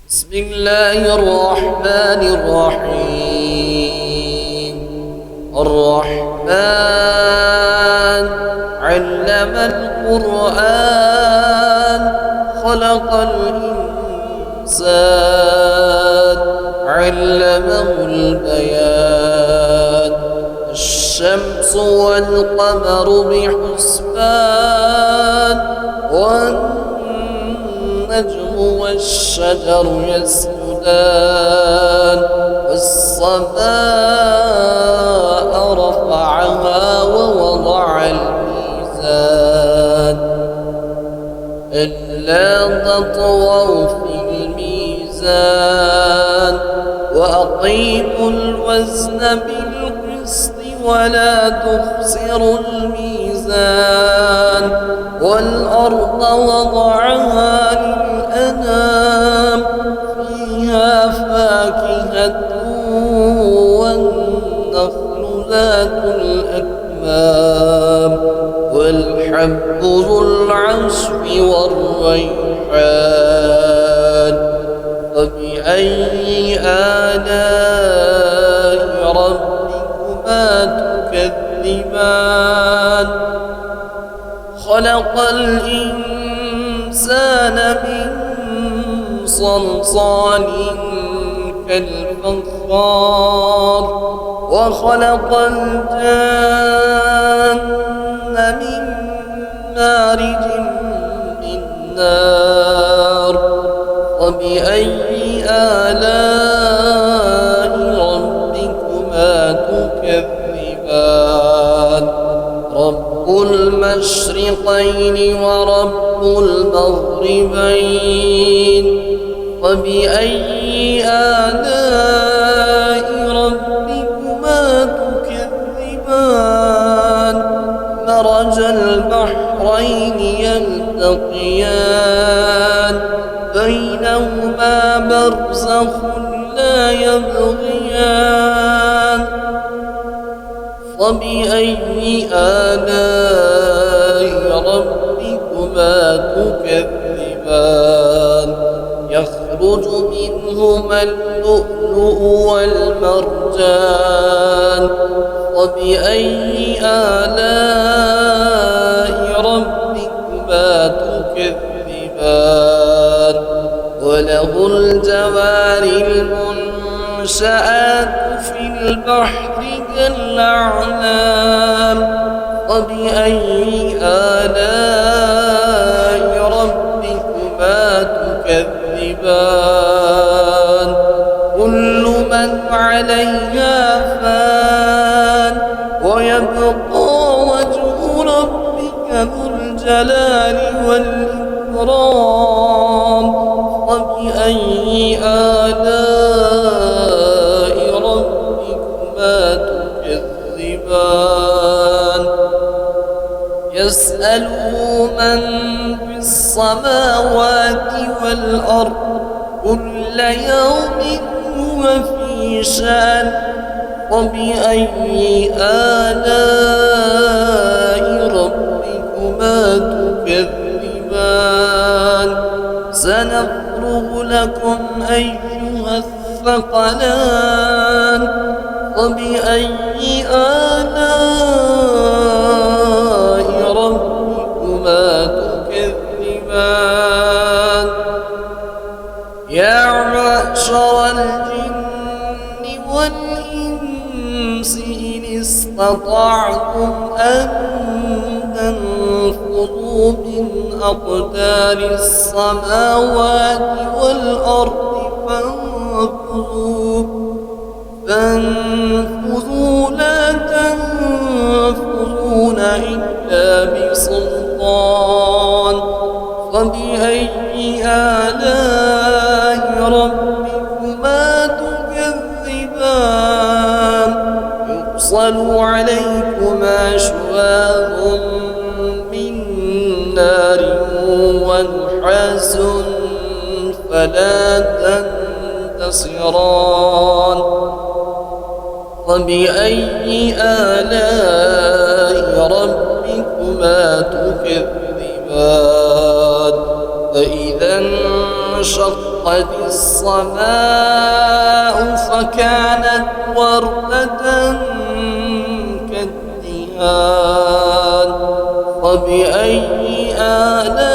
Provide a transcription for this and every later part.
بسم الله الرحمن الرحيم. الرحمن علم القرآن خلق الإنسان علمه البيان. الشمس والقمر بحسبان والنجم والشجر يسجدان. والسماء رفعها ووضع الميزان ألا تطغوا في الميزان وأقيموا الوزن بالقسط ولا تخسروا الميزان. والأرض وضعها للأنام فيها فاكهة والنخل ذات الأكمام والحب ذو العصف والريحان. فبأي آلاء ربكما تكذبان؟ خلق الإنسان من صلصال كالفخار وخلق الجن من مارج من نار. فبأي آلاء ربكما تكذبان؟ رب المشرقين ورب المغربين. فبأي آلاء ربكما تكذبان؟ مرج البحرين يلتقيان بينهما برزخ لا يبغيان. فبأي آلاء ربكما تكذبان؟ يخرج منهما اللؤلؤ والمرجان. فبأي آلاء ربكما تكذبان؟ وله الجوار المنشآت في البحر كالأعلام. فبأي آلاء ربكما تكذبان؟ كل من عليها فان ويبقى وجه ربك ذو الجلال والإكرام. فبأي آلاء ربكما تكذبان؟ يسأله من في السماوات والأرض كل يوم هو في شأن. وبأي آلاء ربكما تكذبان؟ سنفرغ لكم أيها الثقلان. وبأي آلاء ربكما تكذبان؟ يا معشر الجن والإنس إن استطعتم أن تنفذوا من أقدار السماوات والأرض فانفذوا لا تنفذون إلا بسلطان. فبأي آلاء ربكما تكذبان؟ يرسل عليكما شواظ من نار ونحاس فلا تنتصران. فبأي آلاء ربكما تكذبان؟ فإذا انشق وانشقت السماء فكانت وردة كالدهان فبأي آلاء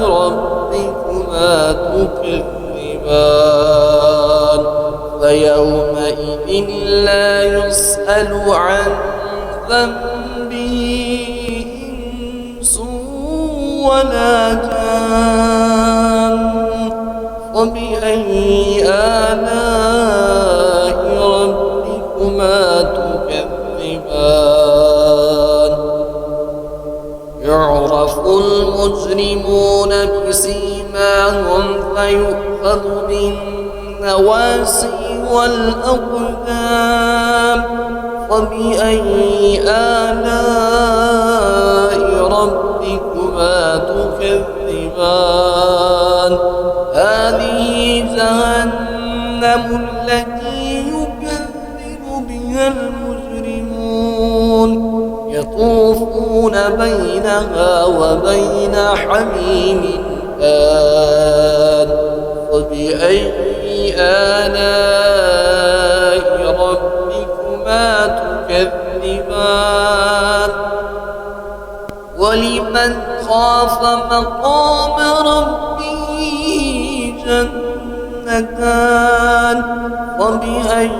ربكما تكذبان فيومئذ لا يسأل عن ذنبه إنس ولا جان فبأي آلاء ربكما تكذبان يعرف المجرمون بسيماهم فيؤخذ بالنواسي والأقدام فبأي آلاء ربكما تكذبان هذه جهنم التي يكذب بها المجرمون يطوفون بينها وبين حميم آن فبأي آلاء ربكما تكذبان ولمن خاف مقام ربه جنتان فبأي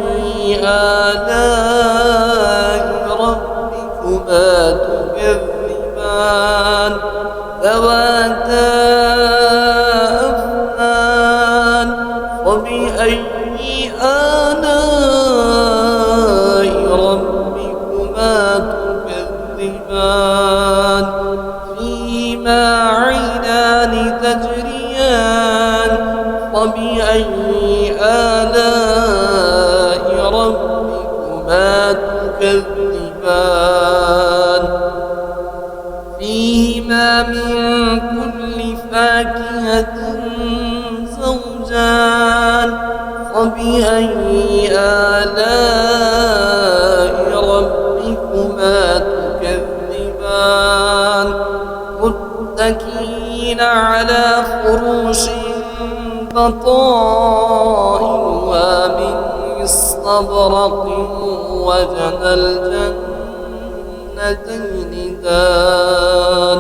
آلاء ربكما تكذبان ذواتا أفنان فبأي آلاء ربكما تكذبان فيهما عينان تجريان فبأي آلاء ربكما تكذبان فيهما من كل فاكهة زوجان فبأي آلاء ربكما تكذبان متكئين على فروش بطائنها من استبرق وجنى الجنتين دان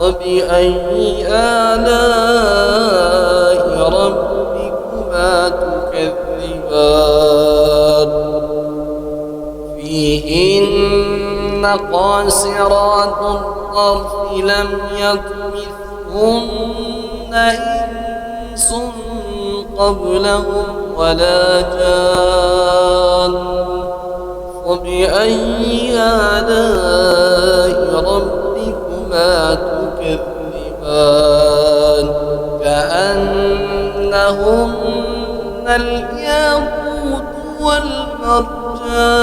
فبأي آلاء ربكما تكذبان فيهن قاصرات الطرف لم يطمثهن إنس قبلهم ولا جان فبأي آلاء ربكما تكذبان كأنهن الياقوت والمرجان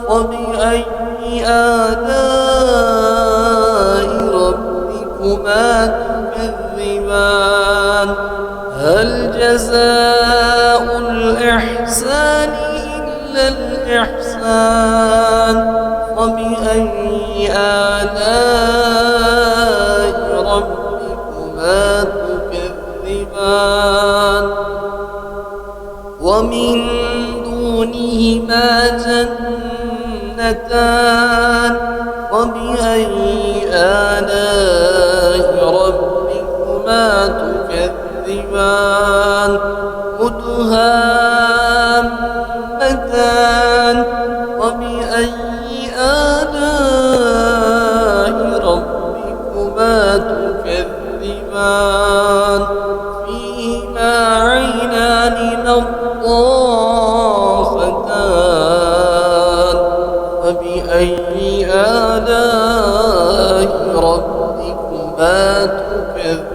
فبأي آلاء ربكما تكذبان هل جزاء الإحسان إلا الإحسان فبأي آلاء ربكما تكذبان ومن دونهما جنتان فبأي آلاء ربكما تكذبان مدهامتان فبأي آلاء ربكما تكذبان فيهما عينان نضاختان فبأي آلاء ربكما تكذبان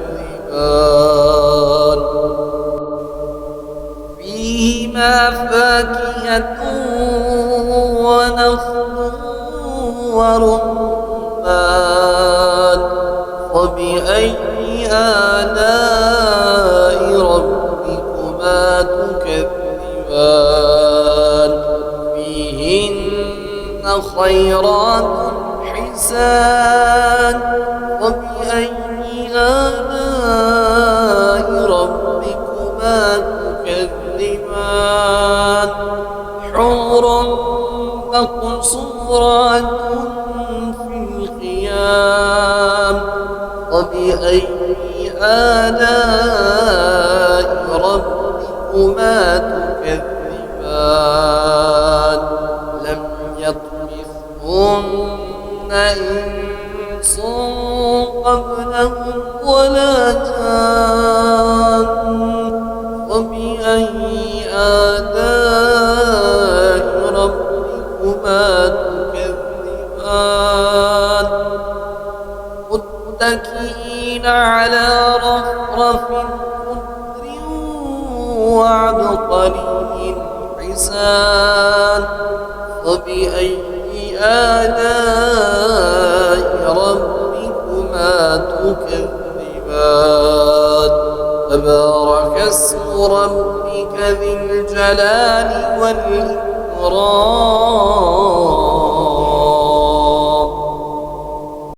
فيهما فاكهة ونخل ورمان فبأي آلاء ربكما تكذبان فيهن خيرات حسان فبأي آلاء آلاء ربكما تكذبان لم يطمثهن إنس قبلهم ولا جان فبأي آلاء ربكما تكذبان متكئين على رفرف خضر وعبقري حسان فبأي آلاء ربكما تكذبان تبارك اسم ربك ذي الجلال والإكرام